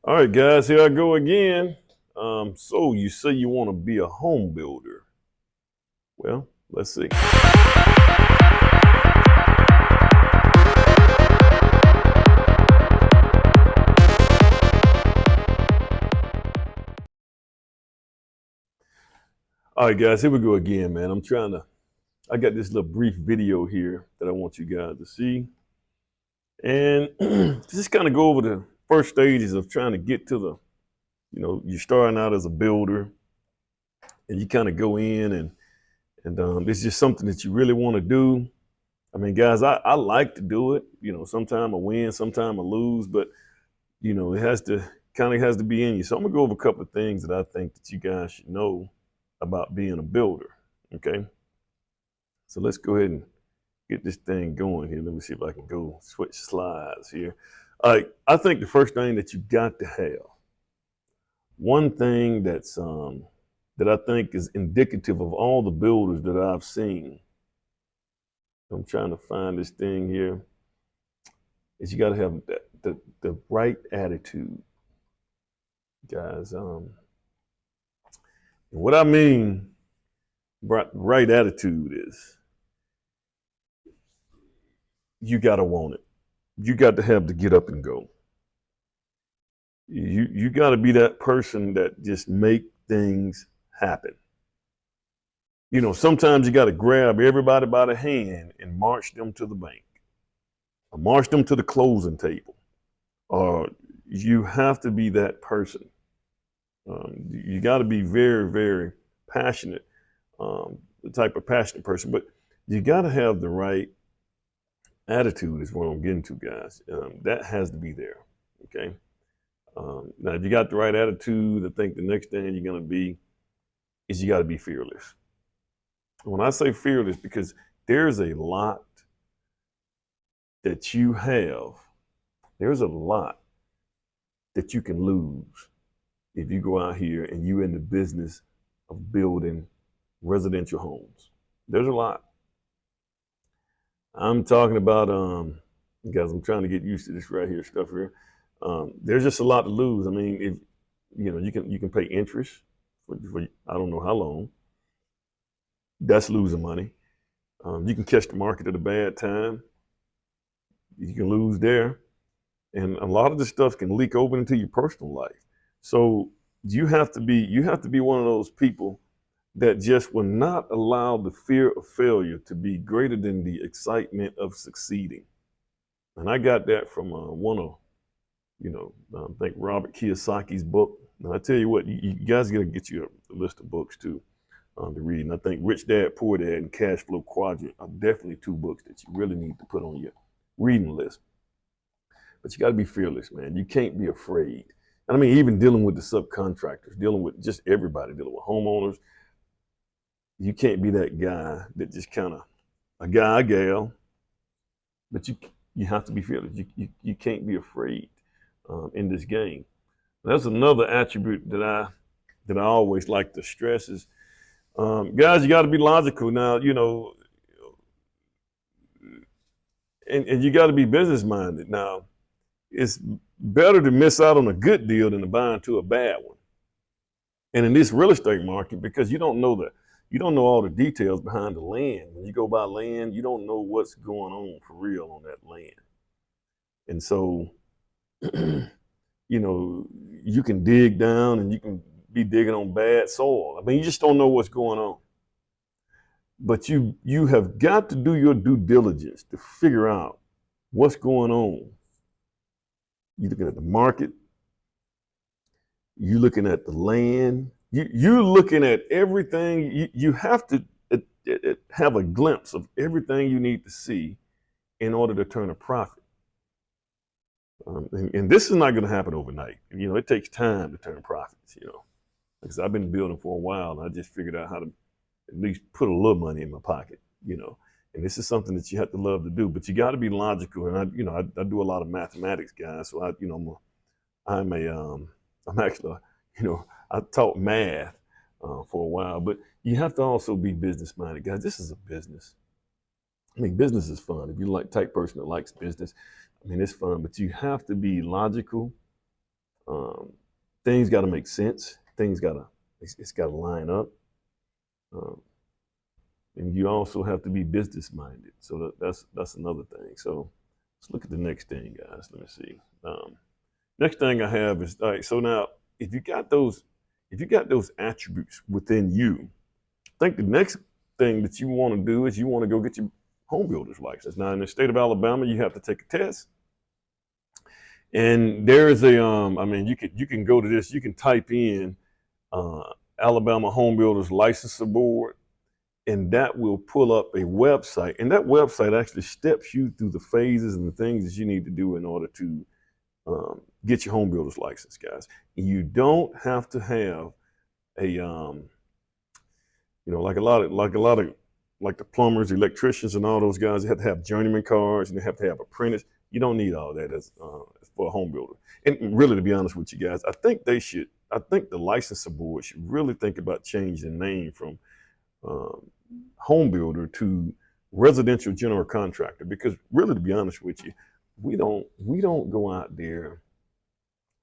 All right, guys, here I go again. So you say you want to be a home builder. Well, let's see. All right, guys, here we go again, man. I got this little brief video here that I want you guys to see. And just kind of go over the first stages of trying to get to you're starting out as a builder and you kind of go in and it's just something that you really want to do. I mean, guys, I like to do it. Sometime I win, sometime I lose, but it has to be in you. So I'm gonna go over a couple of things that I think that you guys should know about being a builder. Okay. So let's go ahead and get this thing going here. Let me see if I can go switch slides here. All right. I think the first thing that you got to have, one thing that I think is indicative of all the builders that I've seen. I'm trying to find this thing here. Is you got to have the right attitude, guys. And what I mean right attitude is you got to want it. You got to have to get up and go. You got to be that person that just make things happen. Sometimes you got to grab everybody by the hand and march them to the bank, or march them to the closing table. Or you have to be that person. You got to be very, very passionate, the type of passionate person, but you got to have the right attitude is what I'm getting to, guys. That has to be there. Okay. Now, if you got the right attitude, I think the next thing you're going to be is you got to be fearless. When I say fearless, because there's a lot that you have, there's a lot that you can lose if you go out here and you're in the business of building residential homes. There's a lot. I'm talking about, guys, I'm trying to get used to this right here stuff here. There's just a lot to lose. I mean, if you can pay interest for I don't know how long. That's losing money. You can catch the market at a bad time. You can lose there, and a lot of this stuff can leak over into your personal life. So you have to be one of those people that just will not allow the fear of failure to be greater than the excitement of succeeding. And I got that from one of, I think Robert Kiyosaki's book. Now I tell you what, you guys got to get you a list of books too to read. And I think Rich Dad Poor Dad and Cash Flow Quadrant are definitely two books that you really need to put on your reading list. But you got to be fearless, man. You can't be afraid. And I mean, even dealing with the subcontractors, dealing with just everybody, dealing with homeowners, you can't be that guy that just kind of a guy, a gal, but you have to be fearless. You can't be afraid in this game. That's another attribute that I always like to stress is, guys, you got to be logical. Now, and you got to be business minded. Now, it's better to miss out on a good deal than to buy into a bad one. And in this real estate market, because you don't know all the details behind the land. When you go buy land, you don't know what's going on for real on that land. And so, you can dig down and you can be digging on bad soil. I mean, you just don't know what's going on. But you have got to do your due diligence to figure out what's going on. You're looking at the market. You're looking at the land. You're looking at everything. You have to have a glimpse of everything you need to see in order to turn a profit. And this is not going to happen overnight. It takes time to turn profits. Because I've been building for a while, and I just figured out how to at least put a little money in my pocket. And this is something that you have to love to do, but you got to be logical. And I do a lot of mathematics, guys. So I'm actually, I taught math for a while, but you have to also be business minded, guys. This is a business. I mean, business is fun. If you're like type person that likes business, I mean, it's fun, but you have to be logical. Um, things got to make sense. It's got to line up. Um, and you also have to be business minded. So that's another thing. So let's look at the next thing, guys. Let me see. Next thing I have is all right. So now, if you got those, attributes within you, I think the next thing that you want to do is you want to go get your home builder's license. Now, in the state of Alabama, you have to take a test, and there is a I mean, you can go to this. You can type in uh, Alabama Home Builders Licensing Board, and that will pull up a website. And that website actually steps you through the phases and the things that you need to do in order to get your home builder's license, guys. You don't have to have a like like the plumbers, electricians, and all those guys. They have to have journeyman cards and they have to have apprentice. You don't need all that as for a home builder. And really, to be honest with you guys, I think the licensing board should really think about changing the name from home builder to residential general contractor, because really, to be honest with you, we don't go out there,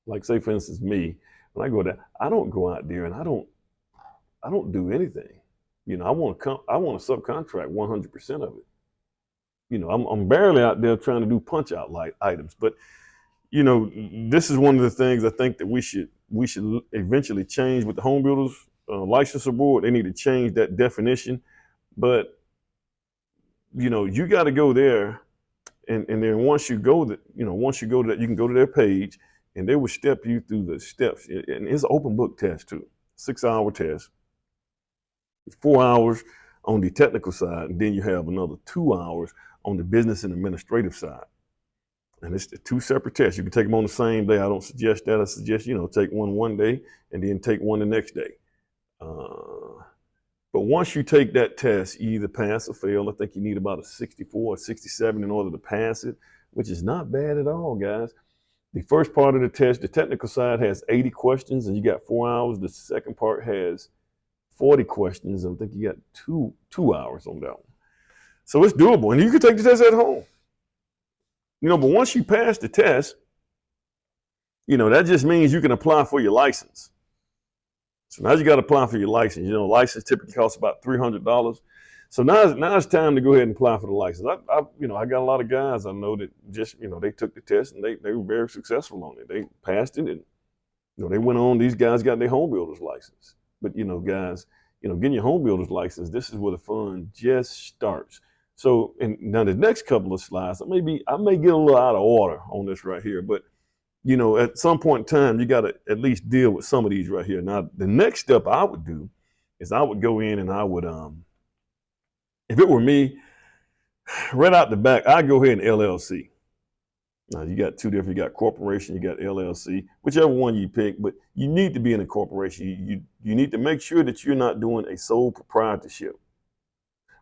like say for instance me, when I go there, I don't go out there and I don't do anything. I want to subcontract 100% of it. I'm barely out there trying to do punch out items, but this is one of the things I think that we should eventually change with the home builders licensing board. They need to change that definition, but you got to go there, and then once you go to that, you can go to their page, and they will step you through the steps. And it's an open book test too, 6-hour test. 4 hours on the technical side, and then you have another 2 hours on the business and administrative side. And it's 2 separate tests. You can take them on the same day. I don't suggest that. I suggest take one day and then take one the next day. But once you take that test, you either pass or fail. I think you need about a 64 or 67 in order to pass it, which is not bad at all, guys. The first part of the test, the technical side, has 80 questions, and you got 4 hours. The second part has 40 questions. I think you got two hours on that one. So it's doable. And you can take the test at home. But once you pass the test, that just means you can apply for your license. So now you got to apply for your license. License typically costs about $300. So now it's time to go ahead and apply for the license. I got a lot of guys I know that just, they took the test and they were very successful on it. They passed it, and, they went on. These guys got their home builder's license. But, guys, getting your home builder's license, this is where the fun just starts. So, and now the next couple of slides, I may get a little out of order on this right here, but, at some point in time, you got to at least deal with some of these right here. Now, the next step I would do is I would go in and I would, if it were me, right out the back, I'd go ahead and LLC. Now, you got two different, you got corporation, you got LLC, whichever one you pick, but you need to be in a corporation. You need to make sure that you're not doing a sole proprietorship,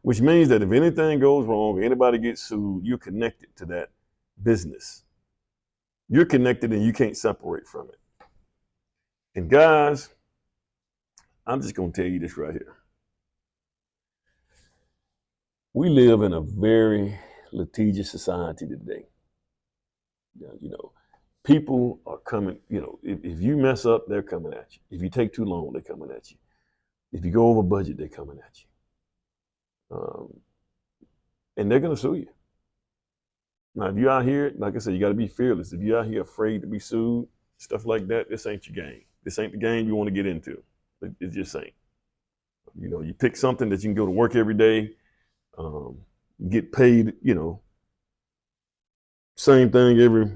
which means that if anything goes wrong, or anybody gets sued, you're connected to that business. You're connected and you can't separate from it. And guys, I'm just going to tell you this right here. We live in a very litigious society today. People are coming, if you mess up, they're coming at you. If you take too long, they're coming at you. If you go over budget, they're coming at you. And they're going to sue you. Now, if you're out here, like I said, you got to be fearless. If you're out here afraid to be sued, stuff like that, this ain't your game. This ain't the game you want to get into. It just ain't. You pick something that you can go to work every day, get paid, same thing every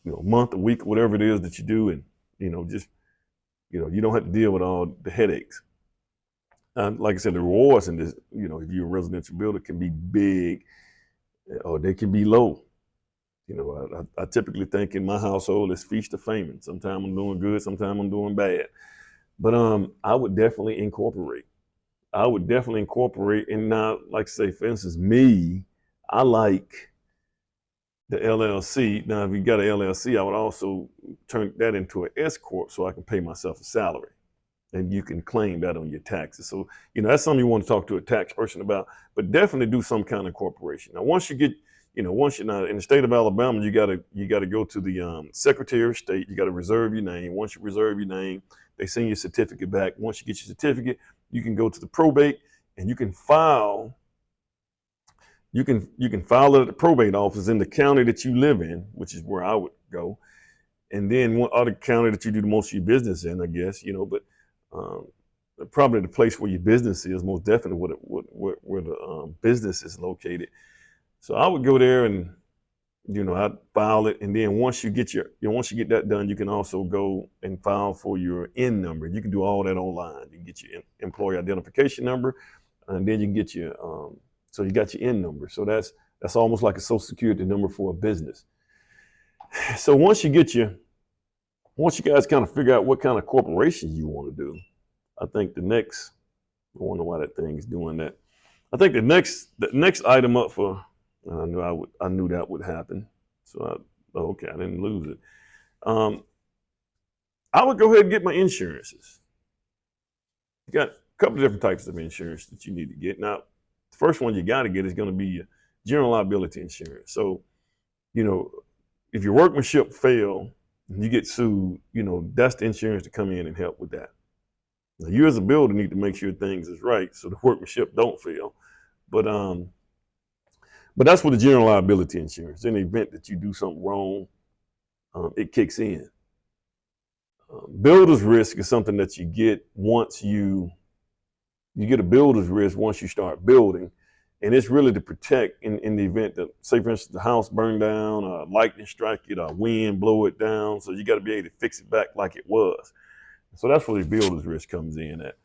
month, a week, whatever it is that you do, and you don't have to deal with all the headaches. Like I said, the rewards in this, if you're a residential builder, can be big or they can be low. I typically think in my household it's feast or famine. Sometimes I'm doing good, sometimes I'm doing bad. But I would definitely incorporate. And now, like say, for instance, me, I like the LLC. Now, if you got an LLC, I would also turn that into an S corp so I can pay myself a salary, and you can claim that on your taxes. So, that's something you want to talk to a tax person about. But definitely do some kind of corporation. Now, once you get, once you're not in the state of Alabama, you gotta go to the Secretary of State. You gotta reserve your name. Once you reserve your name, they send you a certificate back. Once you get your certificate, you can go to the probate and you can file. You can file it at the probate office in the county that you live in, which is where I would go, and then one other county that you do the most of your business in, I guess. But um, probably the place where your business is, most definitely where the business is located. So I would go there and I'd file it, and then once you get once you get that done, you can also go and file for your N number. You can do all that online. You can get your employee identification number, and then you can get your so you got your N number. So that's almost like a social security number for a business. So once you guys kind of figure out what kind of corporation you want to do, I think I wonder why that thing is doing that. I think the next item up for, and I knew that would happen. So okay, I didn't lose it. I would go ahead and get my insurances. You got a couple of different types of insurance that you need to get. Now, the first one you got to get is going to be your general liability insurance. So, if your workmanship fail and you get sued, that's the insurance to come in and help with that. Now, you as a builder need to make sure things is right so the workmanship don't fail. But that's what the general liability insurance. In the event that you do something wrong, it kicks in. Builder's risk is something that you get once you get a builder's risk once you start building, and it's really to protect in the event that, say for instance, the house burned down, lightning strike it, or wind blow it down. So you got to be able to fix it back like it was. So that's where the builder's risk comes in at.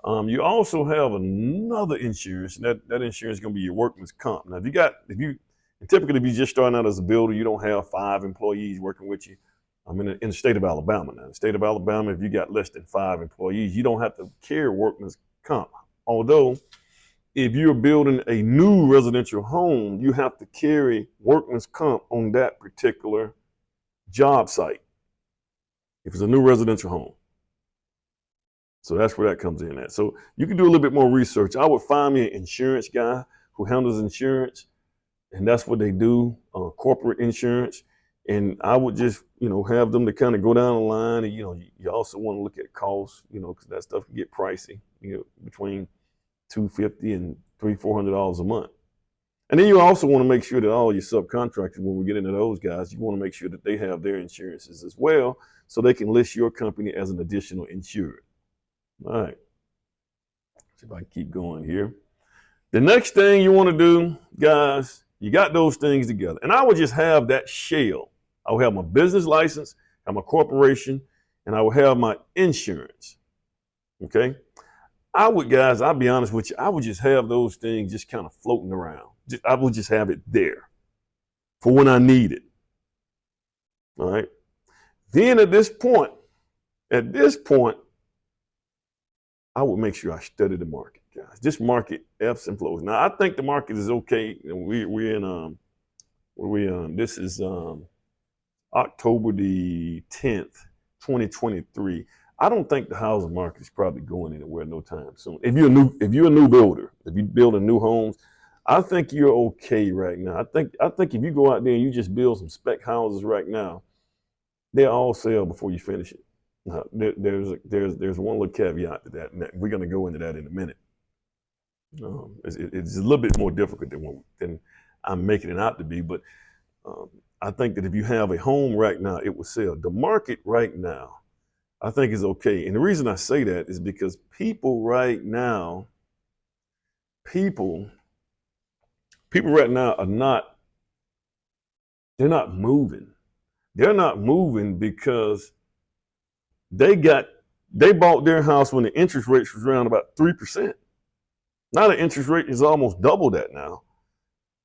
You also have another insurance, and that insurance is going to be your workman's comp. Now, typically if you're just starting out as a builder, you don't have 5 employees working with you. I'm in the state of Alabama now. In the state of Alabama, if you got less than 5 employees, you don't have to carry workman's comp. Although, if you're building a new residential home, you have to carry workman's comp on that particular job site if it's a new residential home. So that's where that comes in at. So you can do a little bit more research. I would find me an insurance guy who handles insurance, and that's what they do, corporate insurance. And I would just, have them to kind of go down the line. And, you also want to look at costs, because that stuff can get pricey, between $250 and $300-$400 a month. And then you also want to make sure that all your subcontractors, when we get into those guys, you want to make sure that they have their insurances as well, so they can list your company as an additional insured. All right. See if I can keep going here. The next thing you want to do, guys, you got those things together. And I would just have that shell. I would have my business license, have my corporation, and I would have my insurance. Okay? I'll be honest with you, I would just have those things just kind of floating around. I would just have it there for when I need it. All right? Then at this point, I would make sure I study the market, guys. This market ebbs and flows. Now, I think the market is okay. This is October the 10th, 2023. I don't think the housing market is probably going anywhere no time soon. If you're a new builder, if you're building new homes, I think you're okay right now. I think if you go out there and you just build some spec houses right now, they'll all sell before you finish it. There's one little caveat to that, and we're going to go into that in a minute. It's a little bit more difficult than I'm making it out to be, but I think that if you have a home right now, it will sell. The market right now, I think, is okay. And the reason I say that is because people right now are they're not moving. They're not moving because they bought their house when the interest rate was around about 3%. Now the interest rate is almost double that now.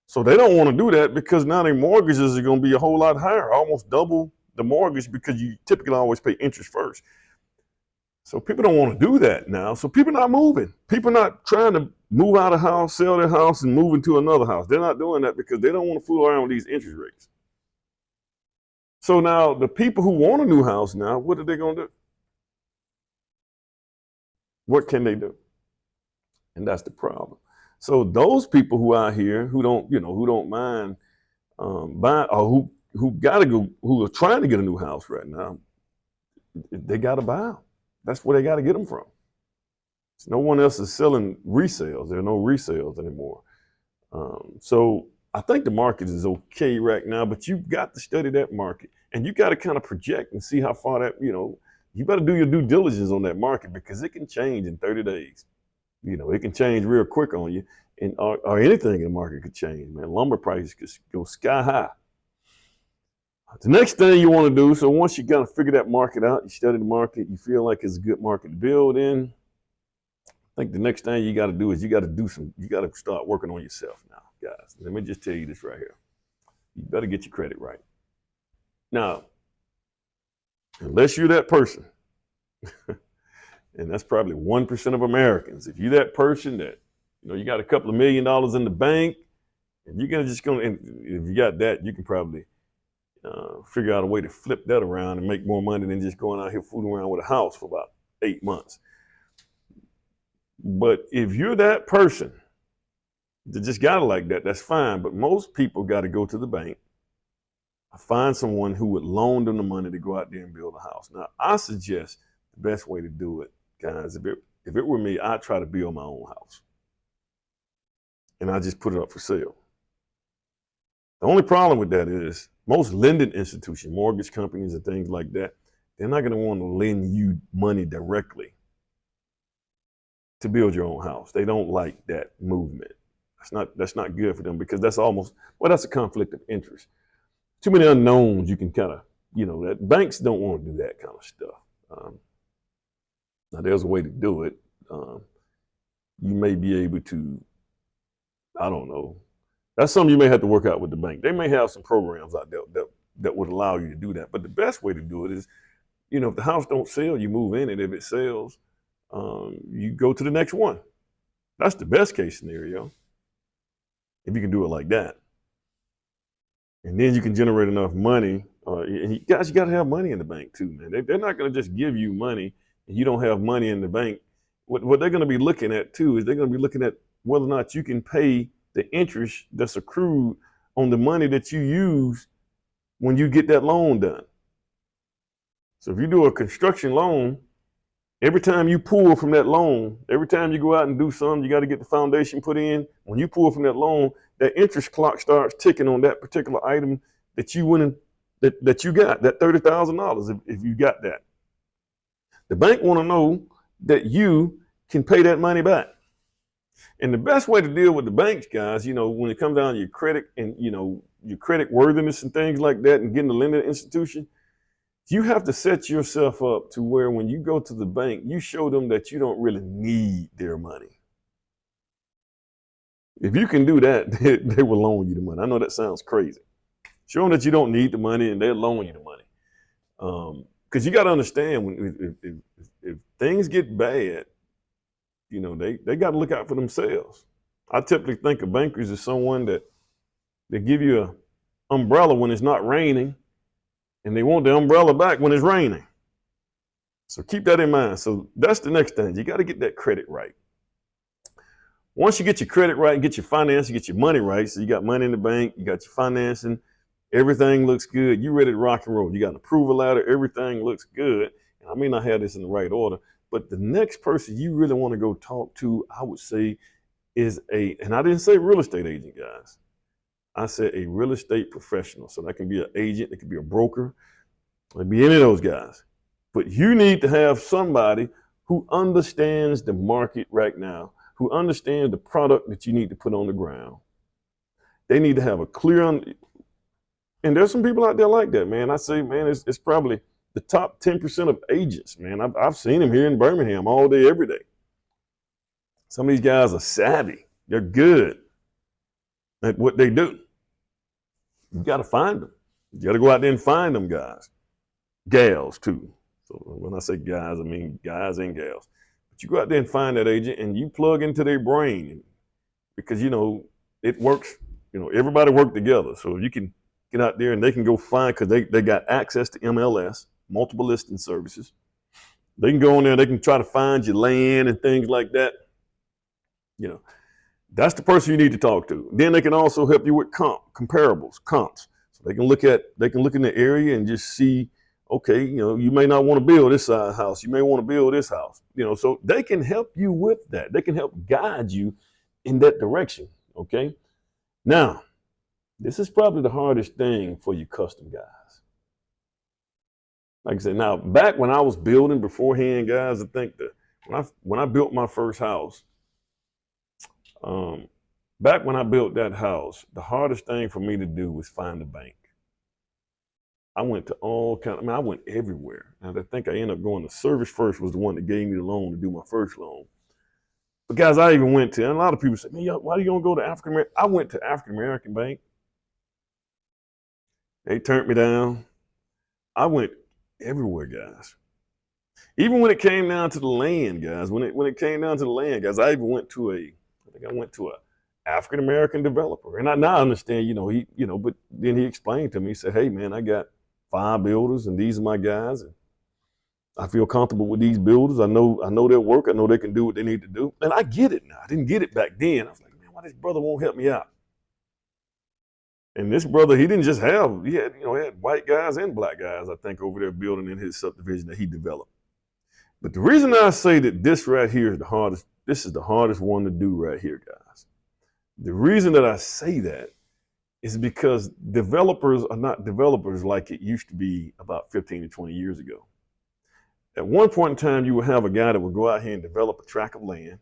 So they don't want to do that because now their mortgages are going to be a whole lot higher, almost double the mortgage, because you typically always pay interest first. So people don't want to do that now. So people are not moving. People are not trying to move out of the house, sell their house, and move into another house. They're not doing that because they don't want to fool around with these interest rates. So now the people who want a new house now, what are they going to do? What can they do? And that's the problem. So those people who are here who don't mind buy or who are trying to get a new house right now, they got to buy them. That's where they got to get them from. So no one else is selling resales. There are no resales anymore. So I think the market is okay right now, but you've got to study that market, and you got to kind of project and see how far that, you better do your due diligence on that market, because it can change in 30 days. It can change real quick on you, and or anything in the market could change, man. Lumber prices could go sky high. The next thing you want to do, so once you kind of figure that market out, you study the market, you feel like it's a good market to build in, I think the next thing you got to do is you got to start working on yourself now, guys. Let me just tell you this right here. You better get your credit right. Now, unless you're that person, and that's probably 1% of Americans, if you're that person that, you got a couple of $1 million in the bank, and you're and if you got that, you can probably figure out a way to flip that around and make more money than just going out here fooling around with a house for about 8 months. But if you're that person that just got it like that, that's fine. But most people got to go to the bank, find someone who would loan them the money to go out there and build a house. Now, I suggest the best way to do it, guys, if it were me, I'd try to build my own house. And I just put it up for sale. The only problem with that is most lending institutions, mortgage companies and things like that, they're not going to want to lend you money directly to build your own house. They don't like that movement. That's not good for them, because that's a conflict of interest. Too many unknowns. You can kind of, that banks don't want to do that kind of stuff. Now there's a way to do it. You may be able to, I don't know. That's something you may have to work out with the bank. They may have some programs out there that would allow you to do that. But the best way to do it is, if the house don't sell, you move in it. If it sells, you go to the next one. That's the best case scenario, if you can do it like that. And then you can generate enough money. And you got to have money in the bank too, man. They're not going to just give you money and you don't have money in the bank. What they're going to be looking at too is they're going to be looking at whether or not you can pay the interest that's accrued on the money that you use when you get that loan done. So if you do a construction loan, every time you pull from that loan, every time you go out and do something, you got to get the foundation put in. When you pull from that loan, that interest clock starts ticking on that particular item that you went in, that you got, that $30,000 if you got that. The bank want to know that you can pay that money back. And the best way to deal with the banks, guys, when it comes down to your credit and, your credit worthiness and things like that, and getting the lending institution, you have to set yourself up to where when you go to the bank, you show them that you don't really need their money. If you can do that, they will loan you the money. I know that sounds crazy. Show them that you don't need the money and they'll loan you the money. Because you got to understand, if things get bad, they got to look out for themselves. I typically think of bankers as someone that they give you an umbrella when it's not raining, and they want the umbrella back when it's raining. So keep that in mind. So that's the next thing. You got to get that credit right. Once you get your credit right and get your finance, you get your money right. So you got money in the bank, you got your financing, everything looks good. You're ready to rock and roll. You got an approval letter, everything looks good. And I may not have this in the right order, but the next person you really want to go talk to, I would say, is and I didn't say real estate agent, guys. I said a real estate professional. So that can be an agent, it could be a broker, it could be any of those guys. But you need to have somebody who understands the market right now, who understands the product that you need to put on the ground. They need to have a clear, and there's some people out there like that, man. I say, man, it's probably the top 10% of agents, man. I've seen them here in Birmingham all day, every day. Some of these guys are savvy. They're good at what they do. You got to find them. You got to go out there and find them guys. Gals, too. So when I say guys, I mean guys and gals. But you go out there and find that agent and you plug into their brain, because, it works. Everybody work together. So you can get out there and they can go find, because they got access to MLS, multiple listing services. They can go on there, they can try to find your land and things like that. That's the person you need to talk to. Then they can also help you with comparables, comps. So they can look in the area and just see, okay, you may not want to build this size house. You may want to build this house. So they can help you with that. They can help guide you in that direction. Okay. Now, this is probably the hardest thing for you custom guys. Like I said, now back when I was building beforehand, guys, I think that when I built my first house, back when I built that house, the hardest thing for me to do was find a bank. I went to I went everywhere. And I think I ended up going to Service First was the one that gave me the loan to do my first loan. But guys, I even went to, and a lot of people say, man, why do you don't go to African American? I went to African American Bank. They turned me down. I went everywhere, guys. Even when it came down to the land, guys, when it came down to the land, guys, I even went to a African American developer. And I now understand, but then he explained to me, he said, hey man, I got 5 builders and these are my guys, and I feel comfortable with these builders. I know their work, I know they can do what they need to do. And I get it now. I didn't get it back then. I was like, man, why this brother won't help me out? And this brother, he didn't just have, he had white guys and black guys, I think, over there building in his subdivision that he developed. But the reason I say that this right here is this is the hardest one to do right here, guys. The reason that I say that is because developers are not developers like it used to be about 15 to 20 years ago. At one point in time, you would have a guy that would go out here and develop a tract of land.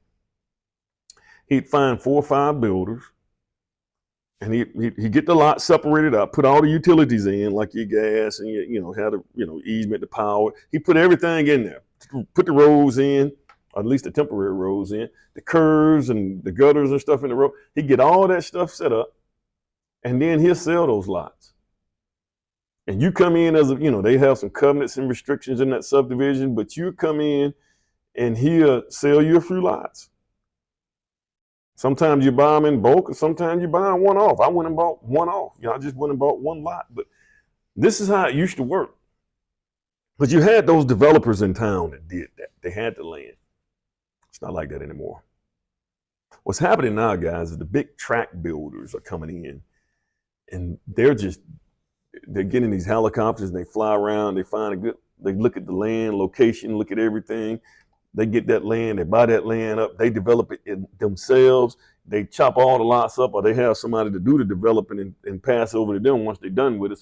He'd find 4 or 5 builders, and he'd get the lot separated up, put all the utilities in, like your gas and had a easement to power. He put everything in there, put the roads in, or at least the temporary roads in, the curves and the gutters and stuff in the road. He'd get all that stuff set up, and then he'll sell those lots. And you come in as they have some covenants and restrictions in that subdivision, but you come in and he'll sell you a few lots. Sometimes you buy them in bulk, and sometimes you buy them one off. I went and bought one off. I just went and bought one lot. But this is how it used to work. But you had those developers in town that did that. They had the land. It's not like that anymore. What's happening now, guys, is the big tract builders are coming in, and they're getting these helicopters, and they fly around, they look at the land, location, look at everything. They get that land, they buy that land up, they develop it themselves, they chop all the lots up, or they have somebody to do the developing and pass over to them once they're done with it,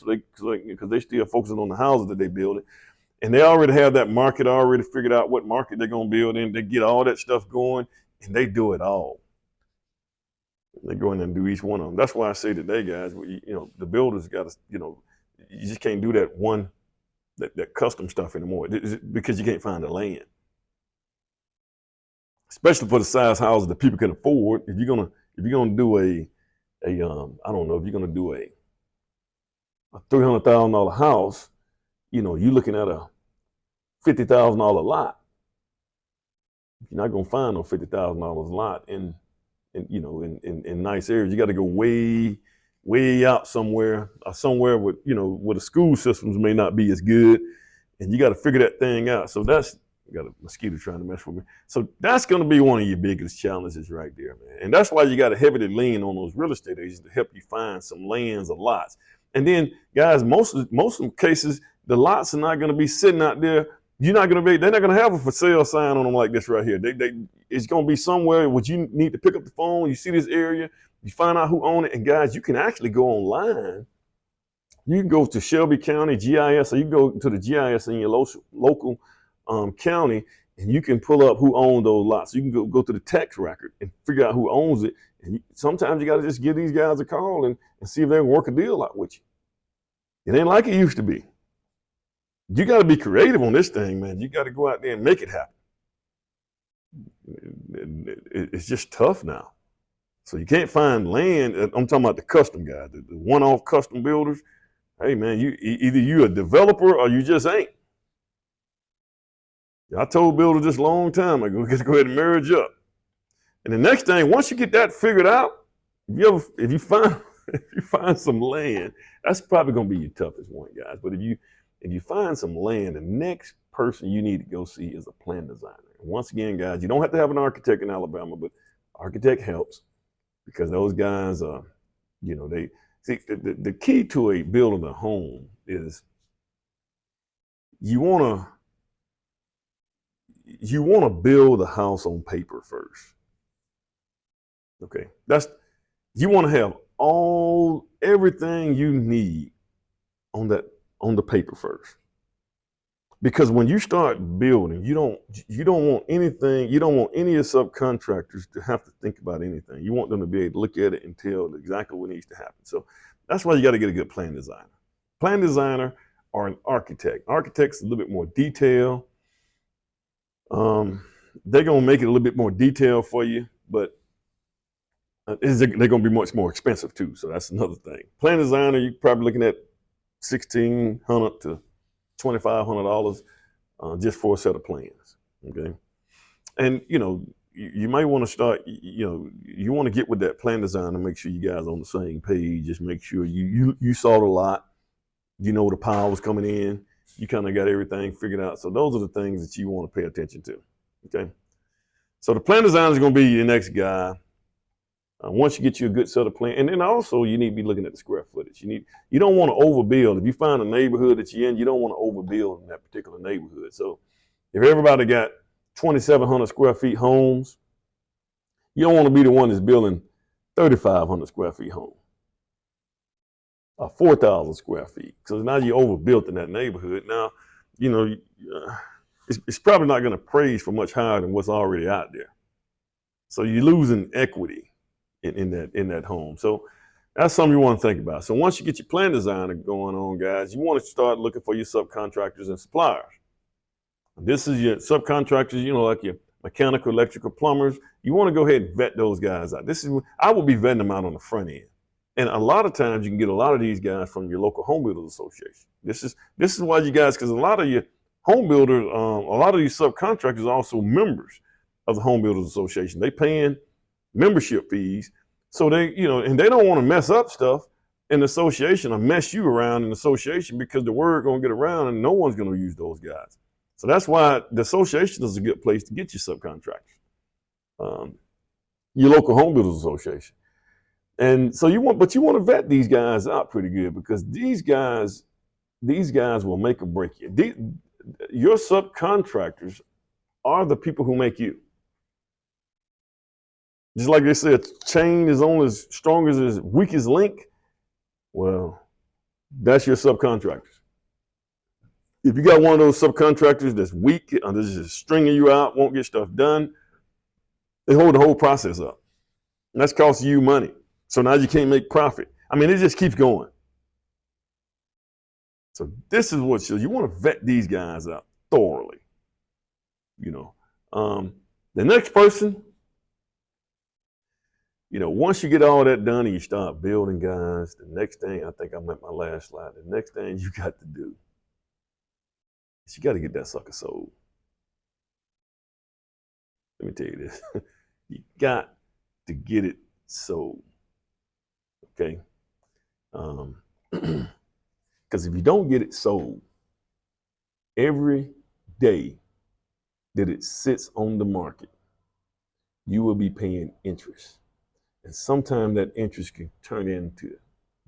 because they still focusing on the houses that they build it. And they already have that market already figured out what market they're going to build in. They get all that stuff going, and they do it all. They go in and do each one of them. That's why I say today, guys, the builders got to, you just can't do that custom stuff anymore because you can't find the land. Especially for the size houses that people can afford. If you're gonna do I don't know, if you're gonna do a $300,000 house, you're looking at a $50,000 lot. You're not gonna find no $50,000 lot in nice areas. You got to go way out somewhere with where the school systems may not be as good, and you got to figure that thing out. So I got a mosquito trying to mess with me. So that's going to be one of your biggest challenges right there, man. And that's why you got to heavily lean on those real estate agents to help you find some lands or lots. And then, guys, most of the cases, the lots are not going to be sitting out there. They're not going to have a for sale sign on them like this right here. It's going to be somewhere where you need to pick up the phone. You see this area, you find out who owns it. And guys, you can actually go online. You can go to Shelby County GIS, or you can go to the GIS in your local county, and you can pull up who owns those lots. You can go to the tax record and figure out who owns it. And sometimes you got to just give these guys a call and see if they can work a deal out with you. It ain't like it used to be. You got to be creative on this thing, man. You got to go out there and make it happen. It's just tough now. So you can't find land. I'm talking about the custom guys, the one-off custom builders. Hey, man, either you a developer or you just ain't. I told builders this a long time ago, get to go ahead and merge up. And the next thing, once you get that figured out, if you find some land, that's probably going to be your toughest one, guys. But if you find some land, the next person you need to go see is a plan designer. And once again, guys, you don't have to have an architect in Alabama, but architect helps. because those guys are, they see the key to a building a home is you want to build a house on paper first. Okay, you want to have everything you need on the paper first. Because when you start building, you don't want anything, you don't want any of your subcontractors to have to think about anything. You want them to be able to look at it and tell exactly what needs to happen. So that's why you got to get a good plan designer. Plan designer or an architect. Architect's a little bit more detailed. They're gonna make it a little bit more detailed for you, but they're gonna be much more expensive too. So that's another thing. Plan designer, you're probably looking at $1,600 to $2,500 just for a set of plans. Okay, and you might want to start. You want to get with that plan designer, make sure you guys are on the same page. Just make sure you saw the lot. You know the power's coming in. You kind of got everything figured out. So those are the things that you want to pay attention to. Okay, so the plan designer is going to be your next guy. Once you get you a good set of plans, and then also you need to be looking at the square footage. You don't want to overbuild. If you find a neighborhood that you're in, you don't want to overbuild in that particular neighborhood. So if everybody got 2,700 square feet homes, you don't want to be the one that's building 3,500 square feet home or 4,000 square feet. So now you're overbuilt in that neighborhood. Now, it's probably not going to praise for much higher than what's already out there. So you're losing equity in that home. So that's something you want to think about. So once you get your plan designer going on, guys, you want to start looking for your subcontractors and suppliers. This is your subcontractors, like your mechanical, electrical, plumbers. You want to go ahead and vet those guys out. I will be vetting them out on the front end. And a lot of times you can get a lot of these guys from your local home builders association. This is why you guys, because a lot of your home builders, a lot of these subcontractors are also members of the home builders association. They paying membership fees. So they, and they don't want to mess up stuff in the association or mess you around in the association, because the word going to get around and no one's going to use those guys. So that's why the association is a good place to get your subcontractors, your local home builders association. And so you want to vet these guys out pretty good, because these guys will make or break you. Your subcontractors are the people who make you. Just like they said, chain is only as strong as its weakest link. Well, that's your subcontractors. If you got one of those subcontractors that's weak, that's just stringing you out, won't get stuff done, they hold the whole process up. And that's costing you money. So now you can't make profit. I mean, it just keeps going. So this is what you want to vet these guys out thoroughly. The next person, once you get all that done and you start building, guys, the next thing, I think I'm at my last slide, the next thing you got to do is you got to get that sucker sold. Let me tell you this. You got to get it sold. Okay? Because if you don't get it sold, every day that it sits on the market, you will be paying interest. And sometimes that interest can turn into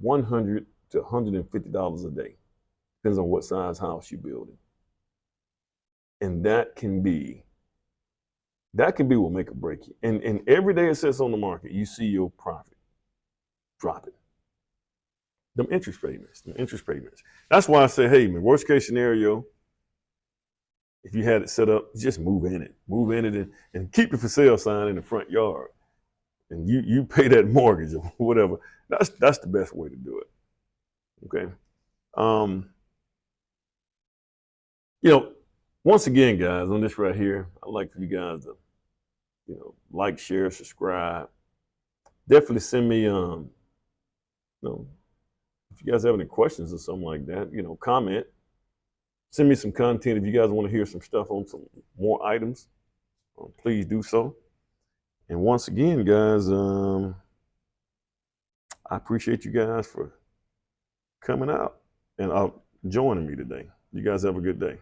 $100 to $150 a day. Depends on what size house you're building. And that can be what make or break you. And every day it sits on the market, you see your profit dropping. Them interest payments. That's why I say, hey, man, worst case scenario, if you had it set up, just move in it and keep the for sale sign in the front yard. And you pay that mortgage or whatever. That's the best way to do it. Okay. Once again, guys, on this right here, I'd like for you guys to, like, share, subscribe. Definitely send me, if you guys have any questions or something like that, comment. Send me some content if you guys want to hear some stuff on some more items. Please do so. And once again, guys, I appreciate you guys for coming out and joining me today. You guys have a good day.